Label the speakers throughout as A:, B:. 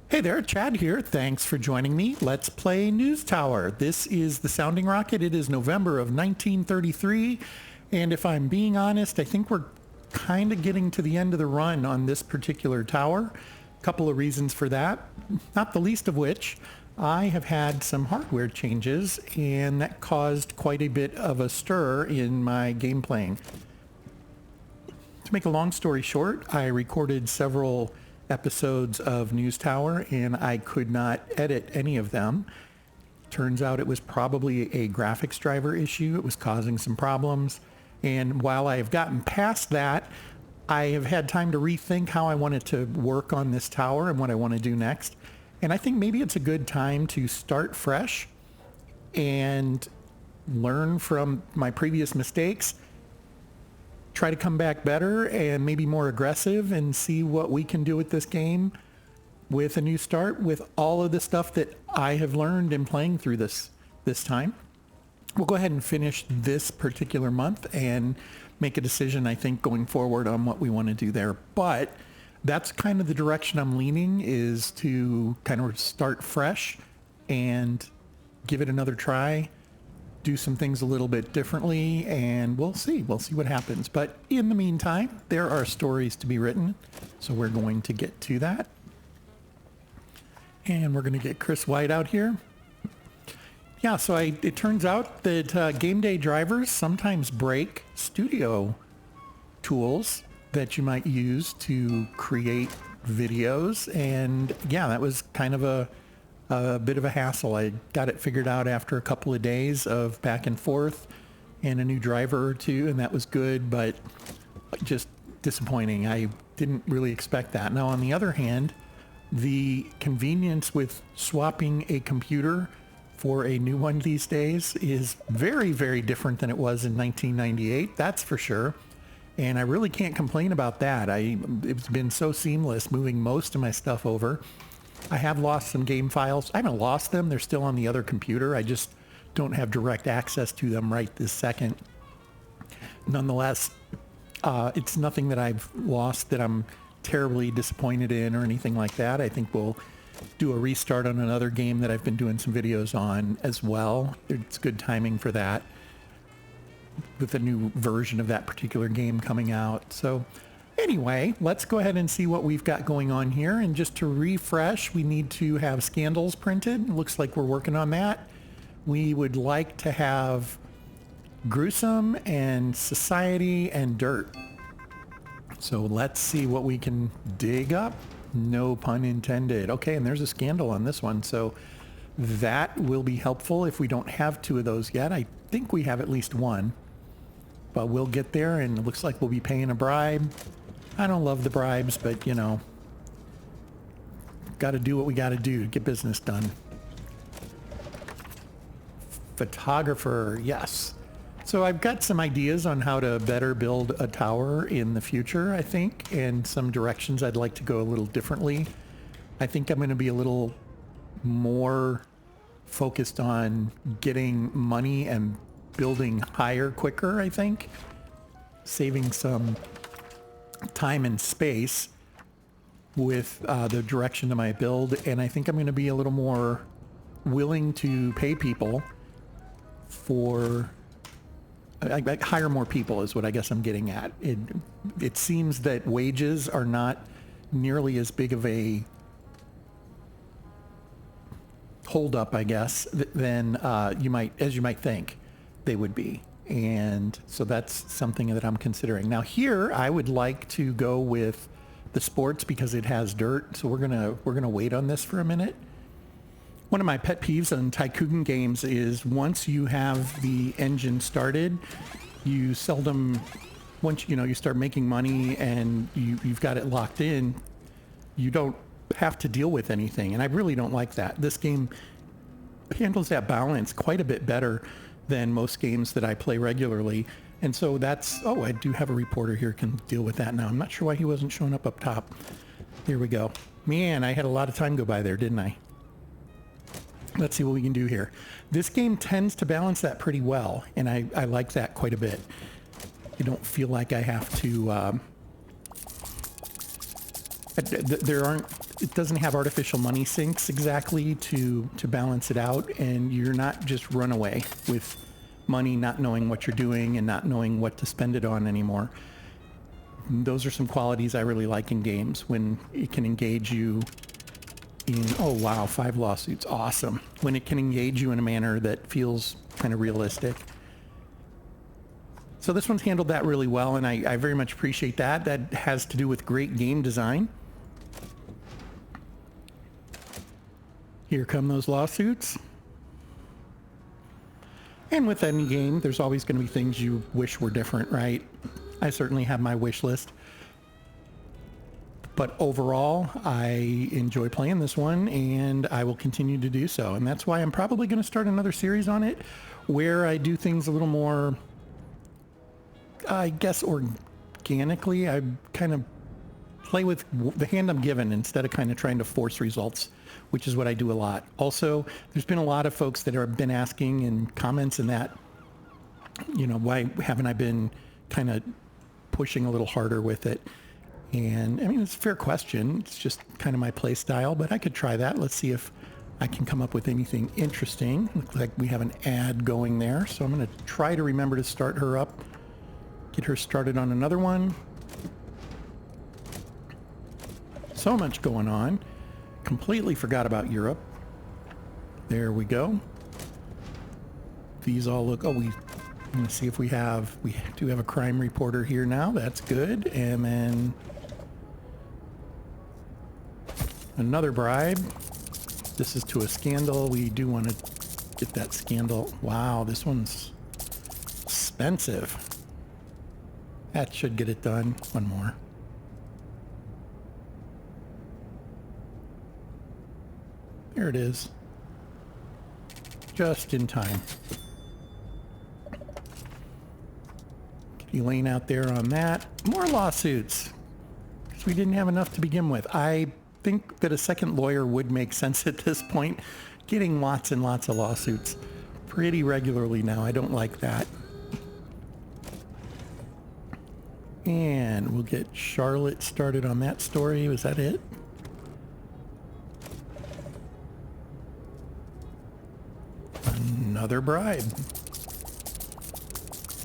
A: Hey there, Chad here. Thanks for joining me. Let's play NewsTower. This is the Sounding Rocket. It is November of 1933. And if I'm being honest, I think we're kind of getting to the end of the run on this particular tower. A couple of reasons for that, not the least of which, I have had some hardware changes, and that caused quite a bit of a stir in my game playing. To make a long story short, I recorded several episodes of NewsTower and I could not edit any of them. Turns out it was probably a graphics driver issue. It was causing some problems. And while I have gotten past that, I have had time to rethink how I wanted to work on this tower and what I want to do next. And I think maybe it's a good time to start fresh and learn from my previous mistakes, try to come back better and maybe more aggressive and see what we can do with this game with a new start with all of the stuff that I have learned in playing through this time. We'll go ahead and finish this particular month and make a decision, I think, going forward on what we want to do there. But that's kind of the direction I'm leaning, is to kind of start fresh and give it another try, do some things a little bit differently, and we'll see what happens. But in the meantime, there are stories to be written, so we're going to get to that. And we're going to get Chris White out here. Yeah, so it turns out that game day drivers sometimes break studio tools that you might use to create videos, and yeah, that was kind of a bit of a hassle. I got it figured out after a couple of days of back and forth and a new driver or two, and that was good, but just disappointing. I didn't really expect that. Now, on the other hand, the convenience with swapping a computer for a new one these days is very, very different than it was in 1998, that's for sure. And I really can't complain about that. It's been so seamless moving most of my stuff over. I have lost some game files. I haven't lost them. They're still on the other computer. I just don't have direct access to them right this second. Nonetheless, it's nothing that I've lost that I'm terribly disappointed in or anything like that. I think we'll do a restart on another game that I've been doing some videos on as well. It's good timing for that, with a new version of that particular game coming out. So anyway, let's go ahead and see what we've got going on here. And just to refresh, we need to have scandals printed. Looks like we're working on that. We would like to have gruesome and society and dirt. So let's see what we can dig up. No pun intended. Okay, and there's a scandal on this one. So that will be helpful if we don't have two of those yet. I think we have at least one, but we'll get there, and it looks like we'll be paying a bribe. I don't love the bribes, but you know, got to do what we got to do to get business done. Photographer, yes. So I've got some ideas on how to better build a tower in the future, I think, and some directions I'd like to go a little differently. I think I'm going to be a little more focused on getting money and building higher quicker, I think. Saving some time and space with the direction of my build, and I think I'm going to be a little more willing to pay people for... I hire more people is what I guess I'm getting at. It seems that wages are not nearly as big of a holdup, I guess, than you might think they would be. And so that's something that I'm considering. Now here, I would like to go with the sports because it has dirt. So we're gonna wait on this for a minute. One of my pet peeves on Tycoon games is once you have the engine started, you seldom, once you start making money and you've got it locked in, you don't have to deal with anything. And I really don't like that. This game handles that balance quite a bit better than most games that I play regularly. And so that's, oh, I do have a reporter here who can deal with that now. I'm not sure why he wasn't showing up top. Here we go. Man, I had a lot of time go by there, didn't I? Let's see what we can do here. This game tends to balance that pretty well, and I like that quite a bit. You don't feel like I have to... there aren't it doesn't have artificial money sinks exactly to balance it out, and you're not just runaway with money not knowing what you're doing and not knowing what to spend it on anymore. Those are some qualities I really like in games, when it can engage you in, oh wow, 5 lawsuits, awesome. When it can engage you in a manner that feels kind of realistic. So this one's handled that really well, and I very much appreciate that. That has to do with great game design. Here come those lawsuits. And with any game, there's always going to be things you wish were different, right? I certainly have my wish list. But overall, I enjoy playing this one, and I will continue to do so. And that's why I'm probably going to start another series on it, where I do things a little more, I guess, organically. I kind of play with the hand I'm given instead of kind of trying to force results, which is what I do a lot. Also, there's been a lot of folks that have been asking in comments and that, you know, why haven't I been kind of pushing a little harder with it? And I mean, it's a fair question. It's just kind of my play style, but I could try that. Let's see if I can come up with anything interesting. Looks like we have an ad going there. So I'm going to try to remember to start her up, get her started on another one. So much going on. Completely forgot about Europe. There we go. These all look, oh, I'm going to see if we do have a crime reporter here now. That's good. And then another bribe. This is to a scandal. We do want to get that scandal. Wow, this one's expensive. That should get it done. One more. There it is. Just in time. Elaine out there on that. More lawsuits. Because we didn't have enough to begin with. I think that a second lawyer would make sense at this point. Getting lots and lots of lawsuits pretty regularly now. I don't like that. And we'll get Charlotte started on that story. Was that it? Another bribe.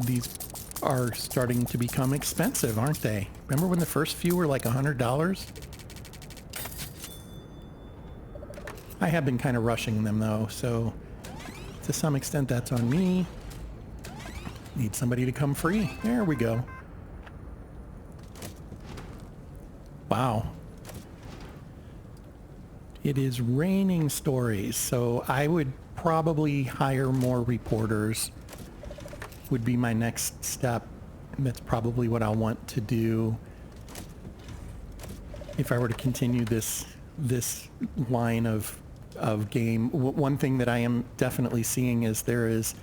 A: These are starting to become expensive, aren't they? Remember when the first few were like $100? I have been kind of rushing them though, so to some extent that's on me. Need somebody to come free. There we go. Wow. It is raining stories, so I would probably hire more reporters would be my next step. That's probably what I'll want to do if I were to continue this line of game. One thing that I am definitely seeing is there is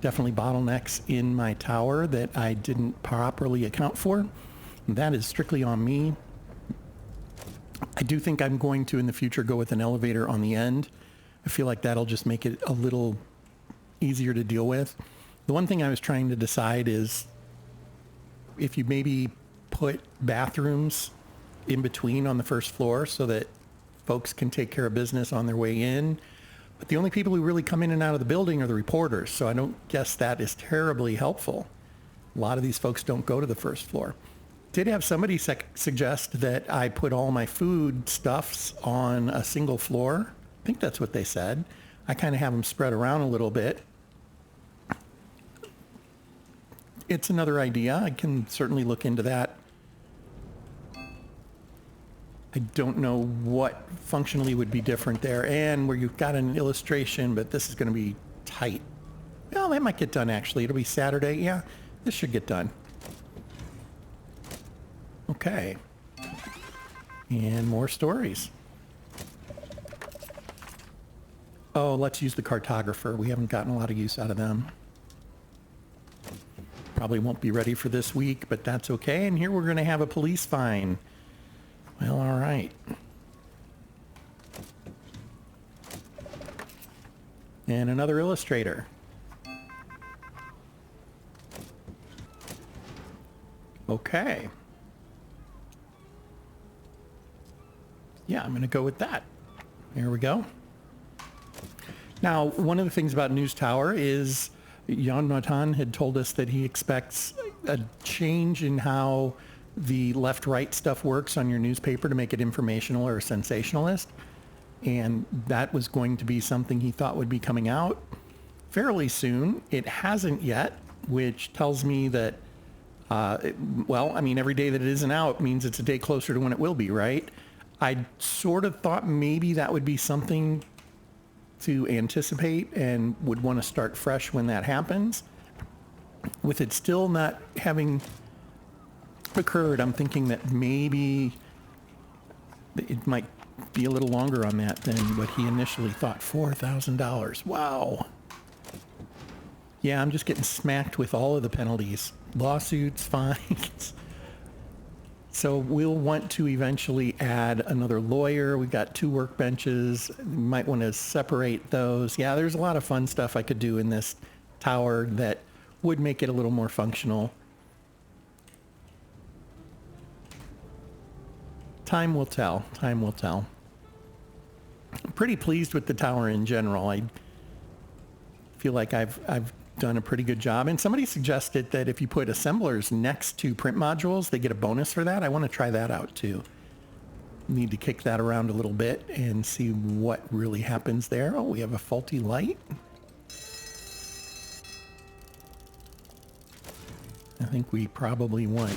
A: definitely bottlenecks in my tower that I didn't properly account for. That is strictly on me. I do think I'm going to in the future go with an elevator on the end. I feel like that'll just make it a little easier to deal with. The one thing I was trying to decide is if you maybe put bathrooms in between on the first floor so that folks can take care of business on their way in. But the only people who really come in and out of the building are the reporters, so I don't guess that is terribly helpful. A lot of these folks don't go to the first floor. Did have somebody suggest that I put all my food stuffs on a single floor. I think that's what they said. I kind of have them spread around a little bit. It's another idea. I can certainly look into that. I don't know what functionally would be different there, and where you've got an illustration, but this is going to be tight. Well, that might get done actually. It'll be Saturday. Yeah, this should get done. Okay. And more stories. Oh, let's use the cartographer. We haven't gotten a lot of use out of them. Probably won't be ready for this week, but that's okay. And here we're going to have a police fine. Well, all right. And another illustrator. Okay. Yeah, I'm going to go with that. There we go. Now, one of the things about NewsTower is Jan Matan had told us that he expects a change in how the left-right stuff works on your newspaper to make it informational or sensationalist. And that was going to be something he thought would be coming out fairly soon. It hasn't yet, which tells me that, well, I mean, every day that it isn't out means it's a day closer to when it will be, right? I sort of thought maybe that would be something to anticipate and would want to start fresh when that happens. With it still not having occurred, I'm thinking that maybe it might be a little longer on that than what he initially thought. $4,000. Wow. Yeah, I'm just getting smacked with all of the penalties. Lawsuits, fines. So we'll want to eventually add another lawyer. We've got 2 workbenches. You might want to separate those. Yeah, there's a lot of fun stuff I could do in this tower that would make it a little more functional. Time will tell. Time will tell. I'm pretty pleased with the tower in general. I feel like I've done a pretty good job. And somebody suggested that if you put assemblers next to print modules, they get a bonus for that. I want to try that out too. Need to kick that around a little bit and see what really happens there. Oh, we have a faulty light. I think we probably want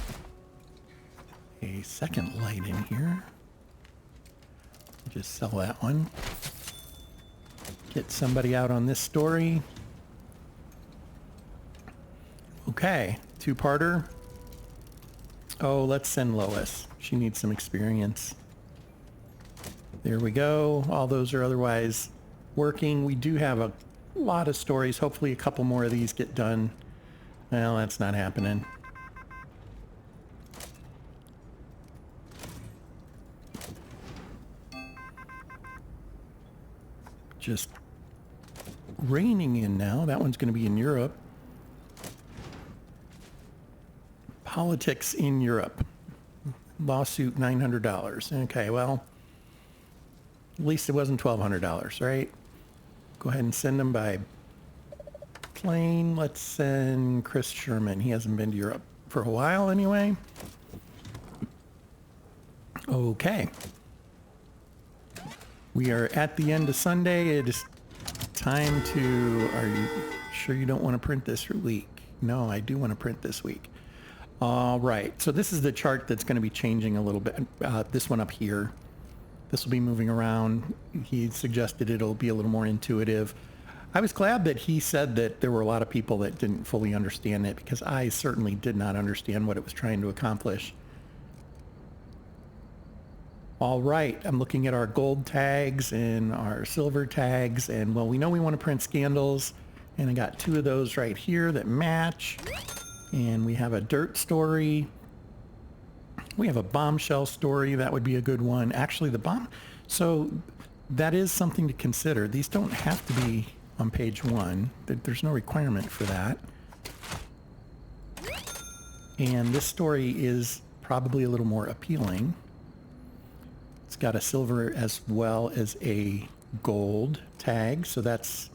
A: a second light in here. Just sell that one. Get somebody out on this story. Okay, 2-parter. Oh, let's send Lois. She needs some experience. There we go. All those are otherwise working. We do have a lot of stories. Hopefully a couple more of these get done. Well, that's not happening. Just raining in now. That one's going to be in Europe. Politics in Europe. Lawsuit $900. Okay, well, at least it wasn't $1,200, right? Go ahead and send them by plane. Let's send Chris Sherman. He hasn't been to Europe for a while anyway. Okay. We are at the end of Sunday. It is time to... Are you sure you don't want to print this week? No, I do want to print this week. All right. So this is the chart that's going to be changing a little bit. This one up here. This will be moving around. He suggested it'll be a little more intuitive. I was glad that he said that there were a lot of people that didn't fully understand it, because I certainly did not understand what it was trying to accomplish. All right, I'm looking at our gold tags and our silver tags, and well, we know we want to print scandals, and I got 2 of those right here that match. And we have a dirt story. We have a bombshell story. That would be a good one. Actually, so that is something to consider. These don't have to be on page 1. There's no requirement for that. And this story is probably a little more appealing. It's got a silver as well as a gold tag, so that's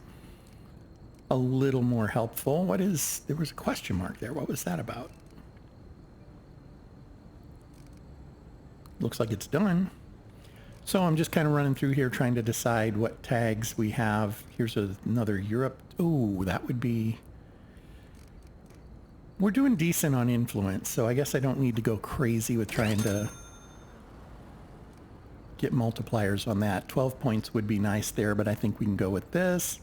A: a little more helpful. There was a question mark there. What was that about? Looks like it's done. So I'm just kind of running through here trying to decide what tags we have. Here's another Europe. Oh, that would be... We're doing decent on influence, so I guess I don't need to go crazy with trying to get multipliers on that. 12 points would be nice there, but I think we can go with this.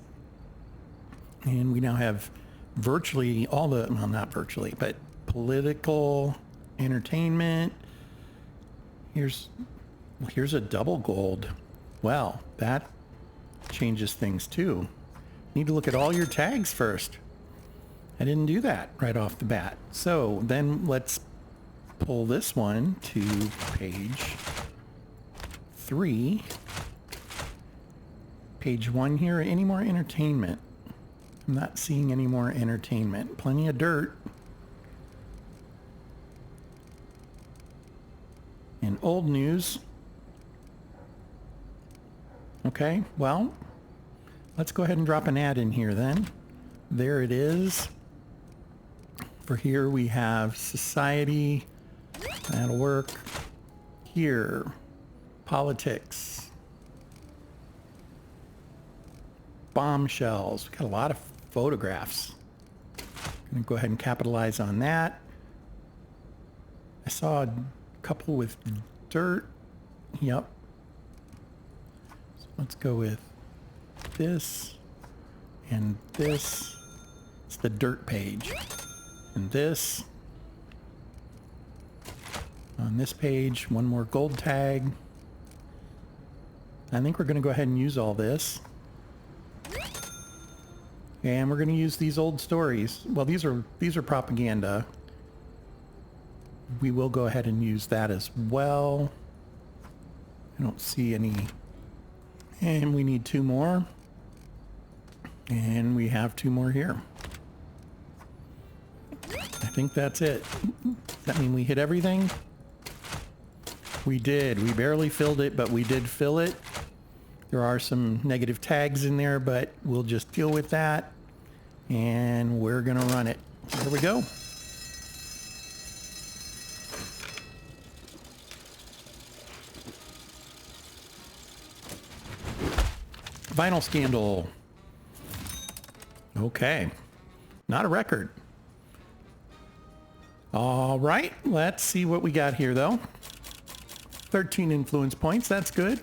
A: And we now have virtually all the, well, not virtually, but political, entertainment. Here's a double gold. Well, that changes things too. Need to look at all your tags first. I didn't do that right off the bat. So then let's pull this one to page 3. Page 1 here. Any more entertainment? I'm not seeing any more entertainment. Plenty of dirt. And old news. Okay, well, let's go ahead and drop an ad in here then. There it is. For here we have society. That'll work. Here, politics. Bombshells. We've got a lot of photographs. I'm going to go ahead and capitalize on that. I saw a couple with dirt. Yep. So let's go with this and this. It's the dirt page. And this. On this page, one more gold tag. I think we're going to go ahead and use all this. And we're going to use these old stories. Well, these are propaganda. We will go ahead and use that as well. I don't see any. And we need 2 more. And we have 2 more here. I think that's it. Does that mean we hit everything? We did. We barely filled it, but we did fill it. There are some negative tags in there, but we'll just deal with that. And we're going to run it. Here we go. Vinyl scandal. Okay. Not a record. All right. Let's see what we got here, though. 13 influence points. That's good.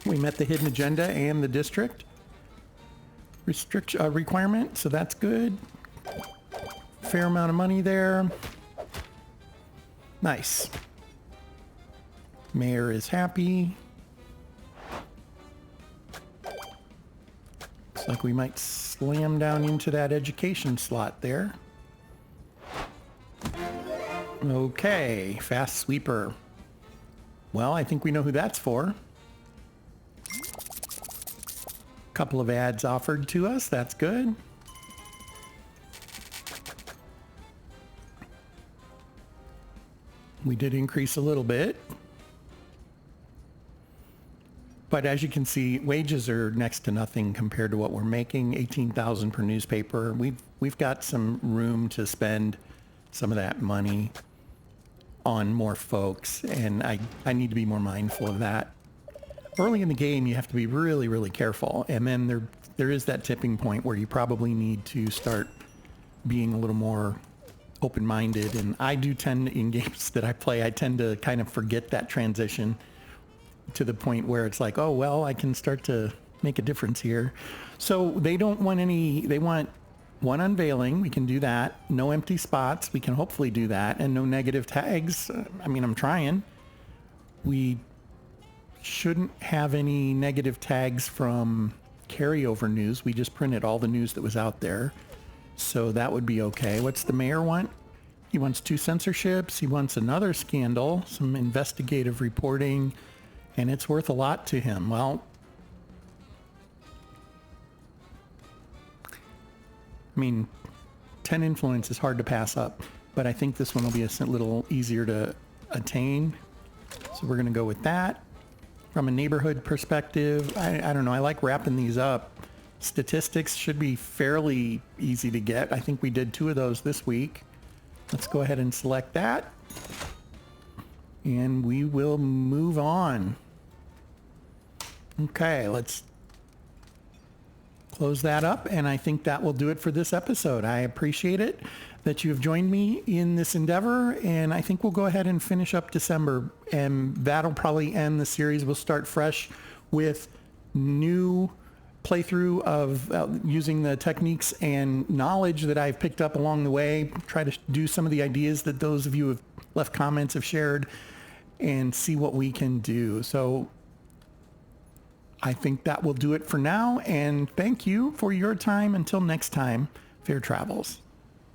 A: We met the hidden agenda and the district requirement, so that's good. Fair amount of money there. Nice. Mayor is happy. Looks like we might slam down into that education slot there. Okay, fast sweeper. Well, I think we know who that's for. Couple of ads offered to us. That's good. We did increase a little bit. But as you can see, wages are next to nothing compared to what we're making. $18,000 per newspaper. We've got some room to spend some of that money on more folks, and I need to be more mindful of that. Early in the game, you have to be really, really careful, and then there is that tipping point where you probably need to start being a little more open-minded, and I do tend, in games that I play, I tend to kind of forget that transition to the point where it's like, oh, well, I can start to make a difference here. So they don't want any, they want one unveiling. We can do that. No empty spots. We can hopefully do that. And no negative tags. I mean, I'm trying. We shouldn't have any negative tags from carryover news. We just printed all the news that was out there. So that would be okay. What's the mayor want? He wants 2 censorships. He wants another scandal, some investigative reporting, and it's worth a lot to him. Well, I mean, 10 influence is hard to pass up, but I think this one will be a little easier to attain. So we're going to go with that. From a neighborhood perspective, I don't know. I like wrapping these up. Statistics should be fairly easy to get. I think we did 2 of those this week. Let's go ahead and select that. And we will move on. Okay, let's close that up, and I think that will do it for this episode. I appreciate it that you have joined me in this endeavor, and I think we'll go ahead and finish up December, and that'll probably end the series. We'll start fresh with new playthrough of using the techniques and knowledge that I've picked up along the way, try to do some of the ideas that those of you who have left comments have shared, and see what we can do. So I think that will do it for now, and thank you for your time. Until next time, fair travels.